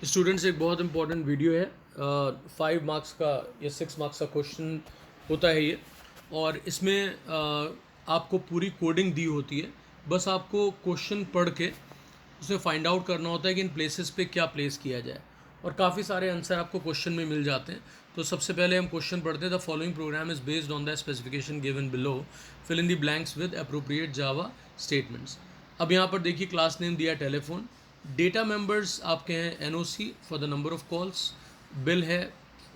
Students एक बहुत important video है। 5 मार्क्स का या 6 मार्क्स का क्वेश्चन होता है ये। और इसमें आपको पूरी कोडिंग दी होती है। बस आपको क्वेश्चन पढ़ के उसे फाइंड आउट करना होता है कि इन प्लेसेस पे क्या प्लेस किया जाए। और काफ़ी सारे आंसर आपको क्वेश्चन में मिल जाते हैं। तो सबसे पहले हम क्वेश्चन पढ़ते हैं। The following program is based on the specification given below, fill in the blanks with appropriate Java statements. अब यहाँ पर देखिए क्लास नेम दिया टेलीफोन, डेटा मेंबर्स आपके हैं NOC for the number of calls, bill है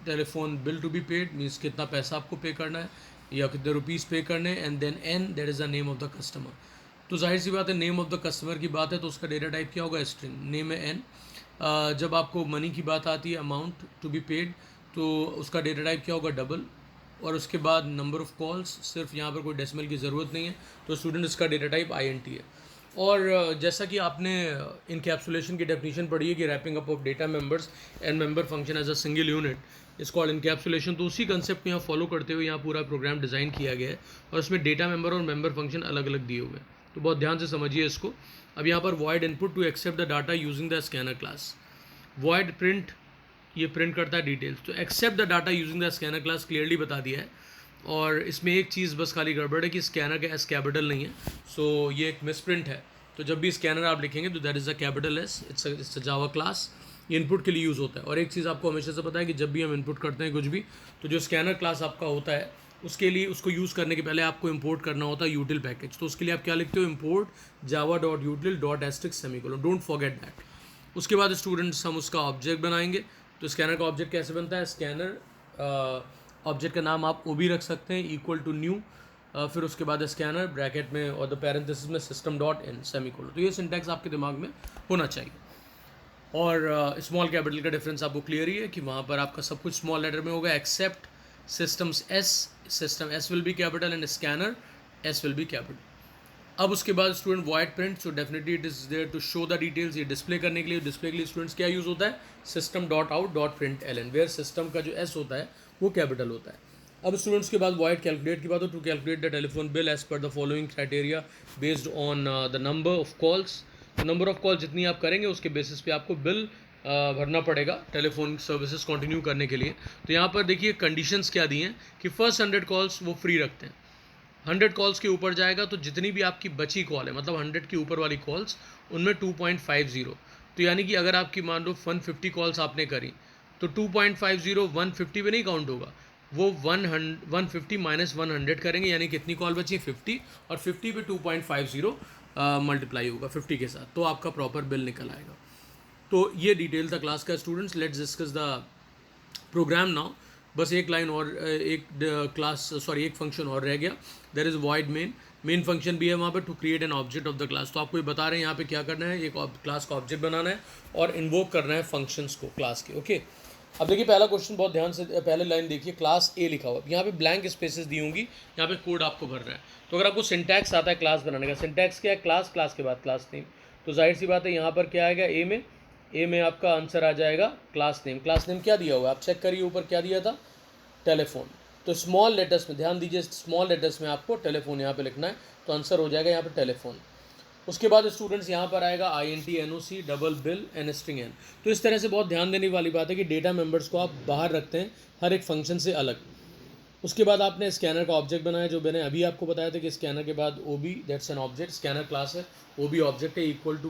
telephone bill to be paid means कितना पैसा आपको पे करना है या कितने रुपीज़ पे करने हैं, and then N that is the name of the customer. तो जाहिर सी बात है नेम ऑफ द कस्टमर की बात है तो उसका डेटा टाइप क्या होगा, स्ट्रिंग, नेम है एन। जब आपको मनी की बात आती है, अमाउंट टू बी पेड, तो उसका डेटा टाइप क्या होगा, डबल। और उसके बाद नंबर ऑफ कॉल्स, सिर्फ यहाँ पर कोई डेसिमल की ज़रूरत नहीं है, तो स्टूडेंट इसका डेटा टाइप INT है। और जैसा कि आपने इनकैप्सुलेशन की डेफिनेशन पढ़ी है कि wrapping up of data members and member function as a single unit is called encapsulation, तो उसी कंसेप्ट को यहाँ फॉलो करते हुए यहाँ पूरा प्रोग्राम डिज़ाइन किया गया है। और उसमें डेटा मेंबर और मेंबर फंक्शन अलग अलग दिए हुए हैं, तो बहुत ध्यान से समझिए इसको। अब यहाँ पर void input to accept the data using the scanner class, void print, ये प्रिंट करता है डिटेल्स। तो accept the data using the scanner class clearly बता दिया है। और इसमें एक चीज़ बस खाली गड़बड़ है कि स्कैनर का एस कैपिटल नहीं है, सो ये एक मिसप्रिंट है। तो जब भी स्कैनर आप लिखेंगे तो that is a capital S, it's a Java class, ये इनपुट के लिए यूज़ होता है। और एक चीज़ आपको हमेशा से पता है कि जब भी हम इनपुट करते हैं कुछ भी, तो जो स्कैनर क्लास आपका होता है उसके लिए उसको यूज़ करने के पहले आपको इंपोर्ट करना होता है यूटिल पैकेज। तो उसके लिए आप क्या लिखते हो, import Java dot util dot asterisk semicolon, don't forget that. उसके बाद स्टूडेंट्स हम उसका ऑब्जेक्ट बनाएंगे। तो स्कैनर का ऑब्जेक्ट कैसे बनता है, स्कैनर ऑब्जेक्ट का नाम आप OB रख सकते हैं, इक्वल टू न्यू, फिर उसके बाद स्कैनर ब्रैकेट में और द पैरेंथेसिस में सिस्टम डॉट इन सेमीकोलन। तो ये सिंटैक्स आपके दिमाग में होना चाहिए। और स्मॉल कैपिटल का डिफरेंस आपको क्लियर ही है कि वहाँ पर आपका सब कुछ स्मॉल लेटर में होगा accept systems S, system S will be capital and scanner S will be capital. अब उसके बाद student void print, so definitely it is there to show the details, ये डिस्प्ले करने के लिए। डिस्प्ले के लिए स्टूडेंट्स क्या यूज़ होता है, system dot out dot print LN, where system का जो एस होता है वो कैपिटल होता है। अब स्टूडेंट्स के बाद वाइड कैलकुलेट की बात हो, to calculate the telephone bill as per the following criteria based on the number of calls. Number of call जितनी आप करेंगे उसके बेसिस पे आपको बिल भरना पड़ेगा टेलीफोन सर्विसेज कंटिन्यू करने के लिए। तो यहाँ पर देखिए कंडीशंस क्या दी हैं कि फर्स्ट 100 कॉल्स वो फ्री रखते हैं। 100 कॉल्स के ऊपर जाएगा तो जितनी भी आपकी बची कॉल है, मतलब 100 के ऊपर वाली कॉल्स, उनमें 2.50, तो यानी कि अगर आपकी मान लो 150 कॉल्स आपने करी तो 2.50 150 पे नहीं काउंट होगा, वो 150 माइनस 100 करेंगे, यानी कितनी कॉल बची, 50, और 50 पे 2.50 मल्टीप्लाई होगा 50 के साथ, तो आपका प्रॉपर बिल निकल आएगा। तो ये डिटेल था क्लास का। Students let's discuss the program now. बस एक लाइन और, एक क्लास सॉरी एक फंक्शन और रह गया, there is void main function भी है वहाँ पर to create an object of the class. तो आपको ये बता रहे हैं यहाँ पे क्या करना है, एक क्लास का ऑब्जेक्ट बनाना है और इन्वोक करना है फंक्शंस को क्लास के। ओके, अब देखिए पहला क्वेश्चन, बहुत ध्यान से पहले लाइन देखिए, क्लास ए लिखा हुआ है, यहाँ पे ब्लैंक स्पेसेस दी होंगी, यहाँ पे कोड आपको भरना है। तो अगर आपको सिंटैक्स आता है क्लास बनाने का, सिंटैक्स क्या है, क्लास, क्लास के बाद क्लास नेम, तो जाहिर सी बात है यहाँ पर क्या आएगा, ए में आपका आंसर आ जाएगा क्लास नेम। क्लास नेम क्या दिया हुआ है आप चेक करिए, ऊपर क्या दिया था, टेलीफोन। तो स्मॉल लेटर्स में ध्यान दीजिए, स्मॉल लेटर्स में आपको टेलीफोन यहाँ पे लिखना है, तो आंसर हो जाएगा यहाँ पे टेलीफोन। उसके बाद स्टूडेंट्स यहाँ पर आएगा INT NOC double bill N string N. तो इस तरह से बहुत ध्यान देने वाली बात है कि डेटा मेंबर्स को आप बाहर रखते हैं हर एक फंक्शन से अलग। उसके बाद आपने स्कैनर का ऑब्जेक्ट बनाया, जो मैंने अभी आपको बताया था कि स्कैनर के बाद OB that's an object, scanner class है, OB ऑब्जेक्ट है, इक्वल टू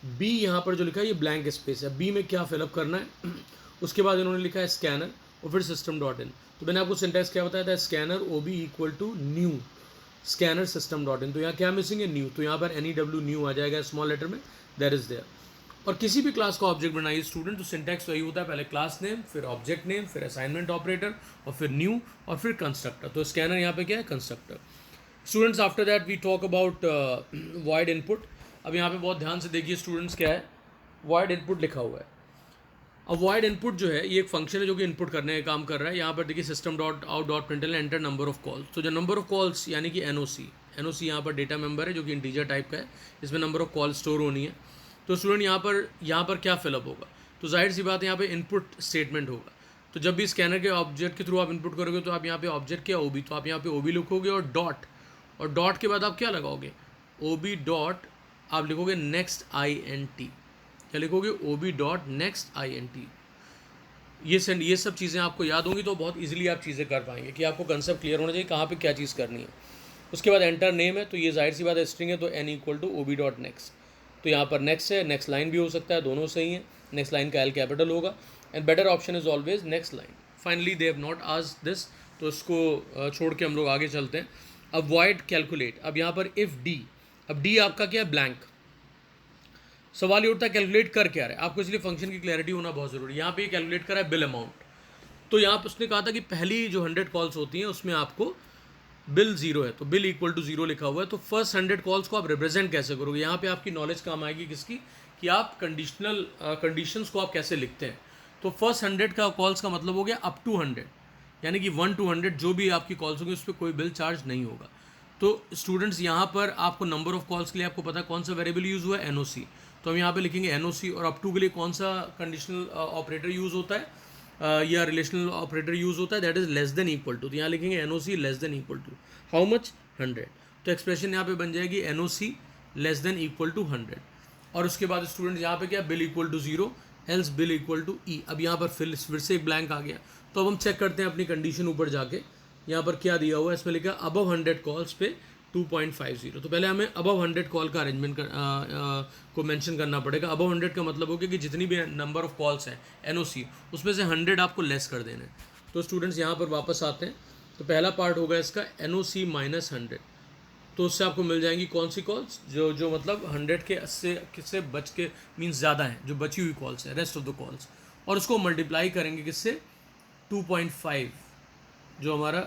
बी यहाँ पर जो लिखा है ये ब्लैंक स्पेस है, बी में क्या फिलअप करना है। उसके बाद इन्होंने लिखा है स्कैनर और फिर सिस्टम डॉट इन। तो मैंने आपको सिंटैक्स क्या बताया था, scanner OB equal to new scanner system dot in. तो यहाँ क्या मिसिंग है, न्यू, तो यहाँ पर NEW न्यू आ जाएगा स्मॉल लेटर में, दैट इज देयर। और किसी भी क्लास का ऑब्जेक्ट बनाइए स्टूडेंट, तो सिंटैक्स वही होता है, पहले क्लास नेम, फिर ऑब्जेक्ट नेम, फिर असाइनमेंट ऑपरेटर, और फिर न्यू, और फिर कंस्ट्रक्टर। तो स्कैनर यहाँ पे क्या है, constructor. Students after that we talk about void input. अब यहाँ पे बहुत ध्यान से देखिए स्टूडेंट्स, क्या है, वॉइड इनपुट लिखा हुआ है। अब वॉइड इनपुट जो है ये एक फंक्शन है जो कि इनपुट करने का काम कर रहा है। यहाँ पर देखिए system dot out dot प्रिंटल enter number of calls. तो जो नंबर ऑफ कॉल्स यानी कि NOC यहाँ पर डेटा मेंबर है जो कि इंटीजर टाइप का है, इसमें नंबर ऑफ कॉल स्टोर होनी है। तो स्टूडेंट यहाँ पर क्या फिलअप होगा, तो जाहिर सी बात है यहाँ पे इनपुट स्टेटमेंट होगा। तो जब भी स्कैनर के ऑब्जेक्ट के थ्रू आप इनपुट करोगे तो आप यहाँ पे ऑब्जेक्ट क्या OB, तो आप यहाँ पे OB लिखोगे और डॉट के बाद आप क्या लगाओगे, OB डॉट, आप लिखोगे नेक्स्ट INT, क्या लिखोगे, O B dot next I N T. ये सब चीज़ें आपको याद होंगी तो बहुत इजीली आप चीज़ें कर पाएंगे कि आपको कंसेप्ट क्लियर होना चाहिए कहाँ पे क्या चीज़ करनी है। उसके बाद एंटर नेम है, तो ये जाहिर सी बात है स्ट्रिंग है, तो N equal to O B dot next. तो यहाँ पर नेक्स्ट है, नेक्स्ट लाइन भी हो सकता है, दोनों सही है। नेक्स्ट लाइन का एल कैपिटल होगा and better option is always next line. Finally they have not asked this, तो इसको छोड़ के हम लोग आगे चलते हैं। अवॉइड कैलकुलेट, अब यहाँ पर इफ़ डी, अब डी आपका क्या है, ब्लैंक। सवाल ये उठता है कैलकुलेट कर क्या रहा है आपको, इसलिए फंक्शन की क्लैरिटी होना बहुत ज़रूरी है। यहाँ पे कैलकुलेट करा है बिल अमाउंट, तो यहाँ पर उसने कहा था कि पहली जो 100 कॉल्स होती हैं उसमें आपको बिल जीरो है, तो बिल इक्वल टू जीरो लिखा हुआ है, तो फर्स्ट 100 कॉल्स को आप रिप्रेजेंट कैसे करोगे। यहाँ पे आपकी नॉलेज काम आएगी किसकी, कि आप कंडीशनल कंडीशंस को आप कैसे लिखते हैं। तो फर्स्ट 100 का कॉल्स का मतलब हो गया अप टू 100, यानी कि 1 to 100 जो भी आपकी कॉल्स होंगी उस पर कोई बिल चार्ज नहीं होगा। तो स्टूडेंट्स यहाँ पर आपको नंबर ऑफ कॉल्स के लिए आपको पता है कौन सा वेरिएबल यूज़ हुआ है, एनओसी, तो हम यहाँ पे लिखेंगे एनओसी। और अप टू के लिए कौन सा कंडीशनल ऑपरेटर यूज़ होता है या रिलेशनल ऑपरेटर यूज़ होता है, that is less than equal to, तो यहाँ लिखेंगे NOC less than equal to how much, 100। तो एक्सप्रेशन यहाँ पे बन जाएगी NOC less than equal to 100। और उसके बाद स्टूडेंट यहाँ पे क्या, bill equal to zero else bill equal to E. अब यहाँ पर फिर से एक ब्लैंक आ गया, तो अब हम चेक करते हैं अपनी कंडीशन ऊपर जाके, यहाँ पर क्या दिया हुआ है, इसमें लिखा अबव 100 कॉल्स पे 2.50। तो पहले हमें अबव 100 कॉल का अरेंजमेंट को मेंशन करना पड़ेगा। अबव 100 का मतलब हो गया कि जितनी भी नंबर ऑफ कॉल्स हैं एनओसी, उसमें से 100 आपको लेस कर देना है। तो स्टूडेंट्स यहाँ पर वापस आते हैं, तो पहला पार्ट होगा इसका एनओसी माइनस 100, तो उससे आपको मिल जाएंगी कौन सी कॉल्स, जो मतलब 100 के किससे बच के मीन्स ज़्यादा है, जो बची हुई कॉल्स है, रेस्ट ऑफ द कॉल्स, और उसको मल्टीप्लाई करेंगे किससे, 2.5, जो हमारा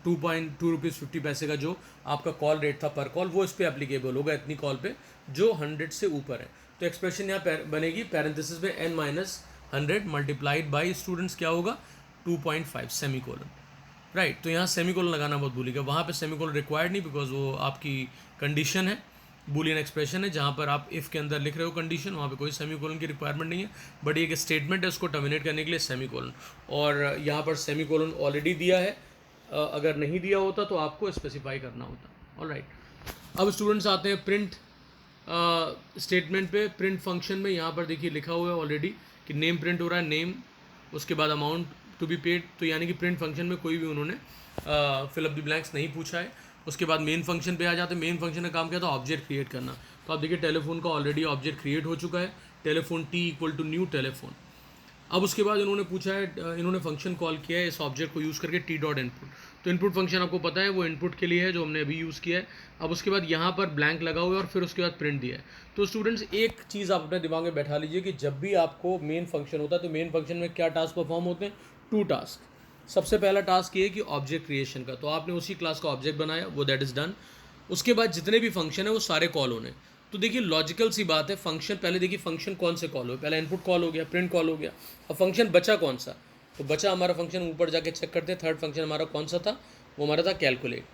2.2 रुपीज़ 50 पैसे का जो आपका कॉल रेट था पर कॉल, वो इस पर एप्लीकेबल होगा इतनी कॉल पे जो 100 से ऊपर है। तो एक्सप्रेशन यहाँ बनेगी पैरेंथेसिस में n minus 100 multiplied by students क्या होगा 2.5 सेमीकोलन, राइट। तो यहाँ सेमीकोलन लगाना बहुत भूलिएगा, वहाँ पे सेमीकोलन रिक्वायर्ड नहीं, बिकॉज वो आपकी कंडीशन है, बूलियन एक्सप्रेशन है, जहाँ पर आप इफ़ के अंदर लिख रहे हो कंडीशन, वहाँ पे कोई सेमीकोलन की रिक्वायरमेंट नहीं है, बट ये एक स्टेटमेंट है, उसको टर्मिनेट करने के लिए सेमीकोलन, और यहाँ पर सेमीकोलन ऑलरेडी दिया है, अगर नहीं दिया होता तो आपको स्पेसिफाई करना होता। ऑलराइट, अब स्टूडेंट्स आते हैं प्रिंट स्टेटमेंट पे। प्रिंट फंक्शन में यहाँ पर देखिए लिखा हुआ है ऑलरेडी कि नेम प्रिंट हो रहा है, नेम, उसके बाद अमाउंट टू बी पेड, तो यानी कि प्रिंट फंक्शन में कोई भी उन्होंने फिल अप द ब्लैंक्स नहीं पूछा है। उसके बाद मेन फंक्शन पे आ जाते हैं। मेन फंक्शन का काम क्या था, ऑब्जेक्ट क्रिएट करना। तो आप देखिए टेलीफोन का ऑलरेडी ऑब्जेक्ट क्रिएट हो चुका है, telephone T equal to new telephone. अब उसके बाद इन्होंने पूछा है, इन्होंने फंक्शन कॉल किया है इस ऑब्जेक्ट को यूज़ करके टी डॉट इनपुट। तो इनपुट फंक्शन आपको पता है वो इनपुट के लिए है जो हमने अभी यूज़ किया है। अब उसके बाद यहाँ पर ब्लैंक लगा हुआ है और फिर उसके बाद प्रिंट दिया है। तो स्टूडेंट्स एक चीज़ आप अपने दिमाग में बैठा लीजिए कि जब भी आपको मेन फंक्शन होता है तो मेन फंक्शन में क्या टास्क परफॉर्म होते हैं, 2 टास्क। सबसे पहला टास्क ये है कि ऑब्जेक्ट क्रिएशन का, तो आपने उसी क्लास का ऑब्जेक्ट बनाया, वो दैट इज़ डन। उसके बाद जितने भी फंक्शन है वो सारे कॉल होने। तो देखिए लॉजिकल सी बात है, फंक्शन पहले देखिए फंक्शन कौन से कॉल हो, पहला इनपुट कॉल हो गया, प्रिंट कॉल हो गया, अब फंक्शन बचा कौन सा, तो बचा हमारा फंक्शन, ऊपर जाके चेक करते हैं थर्ड फंक्शन हमारा कौन सा था, वो हमारा था कैलकुलेट।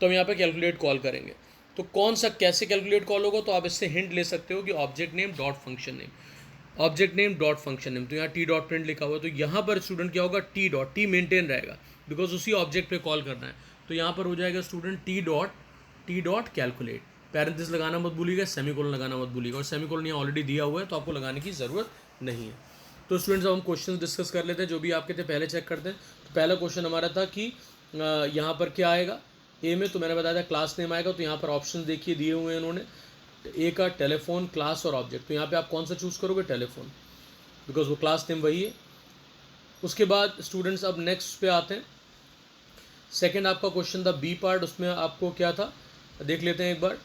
तो हम यहाँ पे कैलकुलेट कॉल करेंगे, तो कौन सा कैसे कैलकुलेट कॉल होगा, तो आप इससे हिंट ले सकते हो कि object name dot function name, object name dot function name. तो यहाँ टी डॉट प्रिंट लिखा हुआ है, तो यहाँ पर स्टूडेंट क्या होगा, टी डॉट, टी मेंटेन रहेगा बिकॉज उसी ऑब्जेक्ट पे कॉल करना है। तो यहाँ पर हो जाएगा student T dot calculate, parenthesis लगाना मत भूलिएगा, सेमीकोलन लगाना मत भूलिएगा, और सेमीकोलन यहाँ ऑलरेडी दिया हुआ है तो आपको लगाने की ज़रूरत नहीं है। तो स्टूडेंट्स अब हम क्वेश्चंस डिस्कस कर लेते हैं, जो भी आपके थे पहले चेक करते हैं। तो पहला क्वेश्चन हमारा था कि यहाँ पर क्या आएगा ए में, तो मैंने बताया था क्लास नेम आएगा। तो यहाँ पर ऑप्शन देखिए दिए हुए हैं इन्होंने, ए का टेलीफोन, क्लास और ऑब्जेक्ट। तो यहाँ पे आप कौन सा चूज़ करोगे, टेलीफोन, बिकॉज वो क्लास नेम वही है। उसके बाद स्टूडेंट्स अब नेक्स्ट पे आते हैं। सेकेंड आपका क्वेश्चन था बी पार्ट, उसमें आपको क्या था देख लेते हैं एक बार।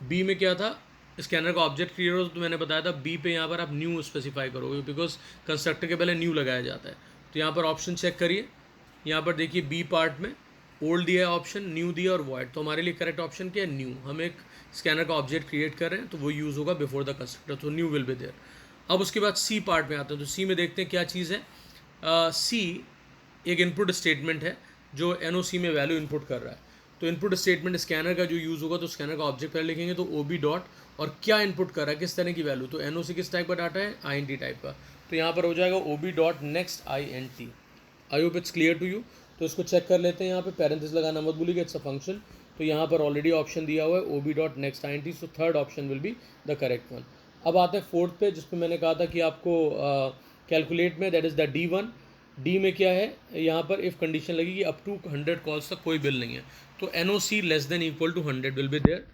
बी में क्या था, स्कैनर का ऑब्जेक्ट क्रिएट हो, तो मैंने बताया था बी पे यहाँ पर आप न्यू स्पेसिफाई करोगे बिकॉज कंस्ट्रक्टर के पहले न्यू लगाया जाता है। तो यहाँ पर ऑप्शन चेक करिए, यहाँ पर देखिए बी पार्ट में ओल्ड दिया है ऑप्शन, न्यू दिया और वॉइड। तो हमारे लिए करेक्ट ऑप्शन क्या है, न्यू। हम एक स्कैनर का ऑब्जेक्ट क्रिएट कर रहे हैं तो वो यूज़ होगा बिफोर द कंस्ट्रक्टर, तो न्यू विल बी देयर। अब उसके बाद सी पार्ट में आते हैं, तो सी में देखते हैं क्या चीज़ है। सी एक इनपुट स्टेटमेंट है जो एनओसी में वैल्यू इनपुट कर रहा है। तो इनपुट स्टेटमेंट स्कैनर का जो यूज़ होगा, तो स्कैनर का ऑब्जेक्ट पहले लिखेंगे, तो ओ बी डॉट, और क्या इनपुट कर रहा है, किस तरह की वैल्यू, तो एनओसी किस टाइप का डाटा है, INT टाइप का। तो यहाँ पर हो जाएगा O B dot next INT। I hope it's clear to you. तो इसको चेक कर लेते हैं, यहाँ पे पैरेंथेसिस लगाना मत भूलिएगा, इट्स अ फंक्शन। तो यहाँ पर ऑलरेडी ऑप्शन दिया हुआ है O B dot next INT, so third option will be the correct one. अब आते हैं फोर्थ पे, जिसमें मैंने कहा था कि आपको कैलकुलेट में, that is the D1। D में क्या है, यहाँ पर इफ़ कंडीशन लगेगी अप टू 100 कॉल्स तक कोई बिल नहीं है, तो NOC less than equal to 100 will be there.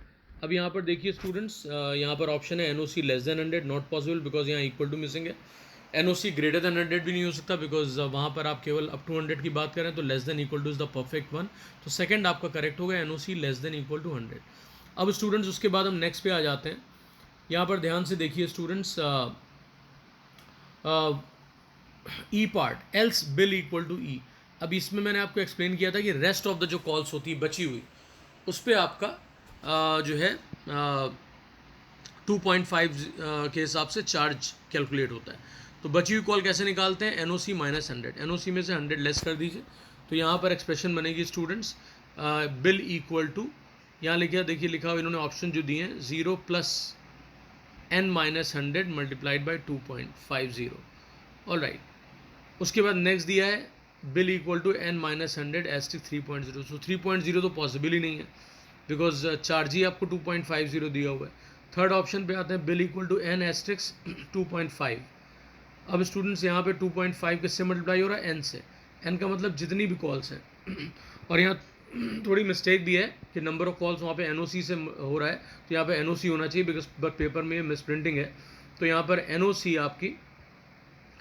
अब यहाँ पर देखिए स्टूडेंट्स, यहाँ पर ऑप्शन है NOC less then 100, not possible because यहाँ इक्वल टू मिसिंग है। NOC ग्रेटर देन 100 भी नहीं हो सकता बिकॉज वहाँ पर आप केवल अप टू 100 की बात करें, तो less than equal to is the perfect one. तो सेकंड आपका करेक्ट होगा, NOC less than equal to 100। अब स्टूडेंट्स उसके बाद हम नेक्स्ट पे आ जाते हैं। यहाँ पर ध्यान से देखिए students, E part, else bill equal to E. अब इसमें मैंने आपको एक्सप्लेन किया था कि रेस्ट ऑफ द जो कॉल्स होती है बची हुई, उस पर आपका जो है 2.5 के हिसाब से चार्ज कैलकुलेट होता है। तो बची हुई कॉल कैसे निकालते हैं, NOC माइनस 100, NOC में से 100 लेस कर दीजिए, तो यहाँ पर एक्सप्रेशन बनेगी स्टूडेंट्स, बिल इक्वल टू, यहाँ लिखा देखिए लिखा हुआ इन्होंने ऑप्शन जो दिए हैं, 0 plus n minus 100 multiplied by 2.50। All right, उसके बाद नेक्स्ट दिया है bill equal to n minus 100 asterisk 3.0। सो 3.0 तो पॉसिबल ही नहीं है बिकॉज चार्ज ही आपको 2.50 दिया हुआ है। थर्ड ऑप्शन पे आते हैं, bill equal to n asterisk 2.5। अब स्टूडेंट्स यहाँ पे 2.5 किससे मल्टीप्लाई हो रहा है, n से। n का मतलब जितनी भी कॉल्स हैं और यहाँ थोड़ी मिस्टेक भी है कि नंबर ऑफ कॉल्स वहाँ पे NOC से हो रहा है, तो यहाँ पे NOC होना चाहिए बिकॉज पेपर में मिस प्रिंटिंग है, तो यहाँ पर NOC आपकी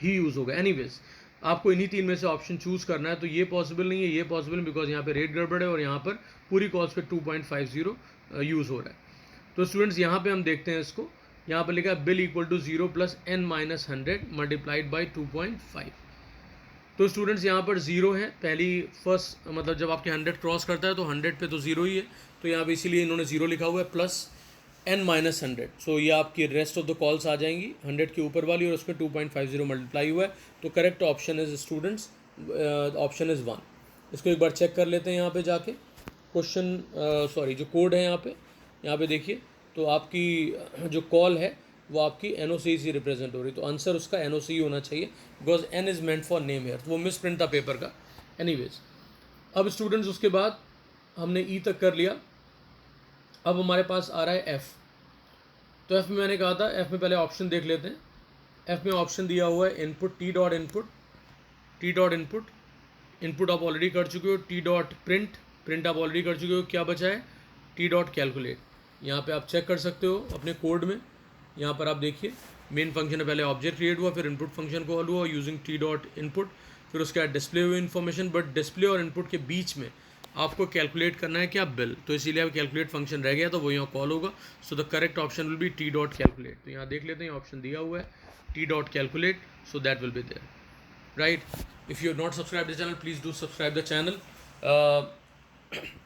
ही यूज़ होगा। एनीवेज आपको इन्हीं तीन में से ऑप्शन चूज़ करना है, तो ये पॉसिबल नहीं है, ये पॉसिबल है बिकॉज यहाँ पे रेट गड़बड़ है और यहाँ पर पूरी कॉल्स पे 2.50 यूज़ हो रहा है। तो स्टूडेंट्स यहाँ पे हम देखते हैं इसको, यहाँ पर लिखा है bill equal to 0 plus n minus 100 multiplied by 2.5। तो स्टूडेंट्स यहाँ पर 0 है, पहली फर्स्ट मतलब जब आपके 100 क्रॉस करता है तो 100 पे तो 0 ही है, तो यहाँ पे इसीलिए इन्होंने 0 लिखा हुआ है, प्लस n माइनस 100। सो ये आपकी रेस्ट ऑफ द कॉल्स आ जाएंगी 100 के ऊपर वाली और उसमें 2.50 मल्टीप्लाई हुआ है, तो correct option is students, option is 1। इसको एक बार चेक कर लेते हैं यहाँ पे जाके, क्वेश्चन सॉरी जो कोड है यहाँ पे देखिए, तो आपकी जो कॉल है वो आपकी NOC से रिप्रेजेंट हो रही, तो आंसर उसका NOC ही होना चाहिए because n is meant for name here, वो मिस प्रिंट था पेपर का। एनीवेज अब स्टूडेंट्स उसके बाद हमने E तक कर लिया, अब हमारे पास आ रहा है F। तो F में मैंने कहा था, F में पहले ऑप्शन देख लेते हैं। F में ऑप्शन दिया हुआ है input, T dot input, input आप ऑलरेडी कर चुके हो, टी डॉट प्रिंट आप ऑलरेडी कर चुके हो, क्या बचा है टी डॉट कैलकुलेट। यहाँ पे आप चेक कर सकते हो अपने कोड में, यहाँ पर आप देखिए मेन फंक्शन है, पहले ऑब्जेक्ट क्रिएट हुआ, फिर इनपुट फंक्शन कॉल हुआ यूजिंग टी डॉट इनपुट, फिर उसके बाद डिस्प्ले हुई इन्फॉर्मेशन, बट डिस्प्ले और इनपुट के बीच में आपको कैलकुलेट करना है क्या, बिल, तो इसीलिए अब कैलकुलेट फंक्शन रह गया, तो वो यहाँ कॉल होगा। So the correct option will be T dot calculate. तो यहाँ देख लेते हैं ऑप्शन दिया हुआ है T dot calculate, so that will be there right. If you have not subscribe the channel please do subscribe the channel.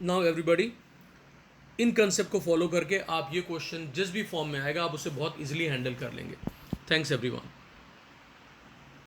Now everybody, इन concept को फॉलो करके आप ये क्वेश्चन जिस भी फॉर्म में आएगा आप उसे बहुत ईजिली हैंडल कर लेंगे। Thanks everyone.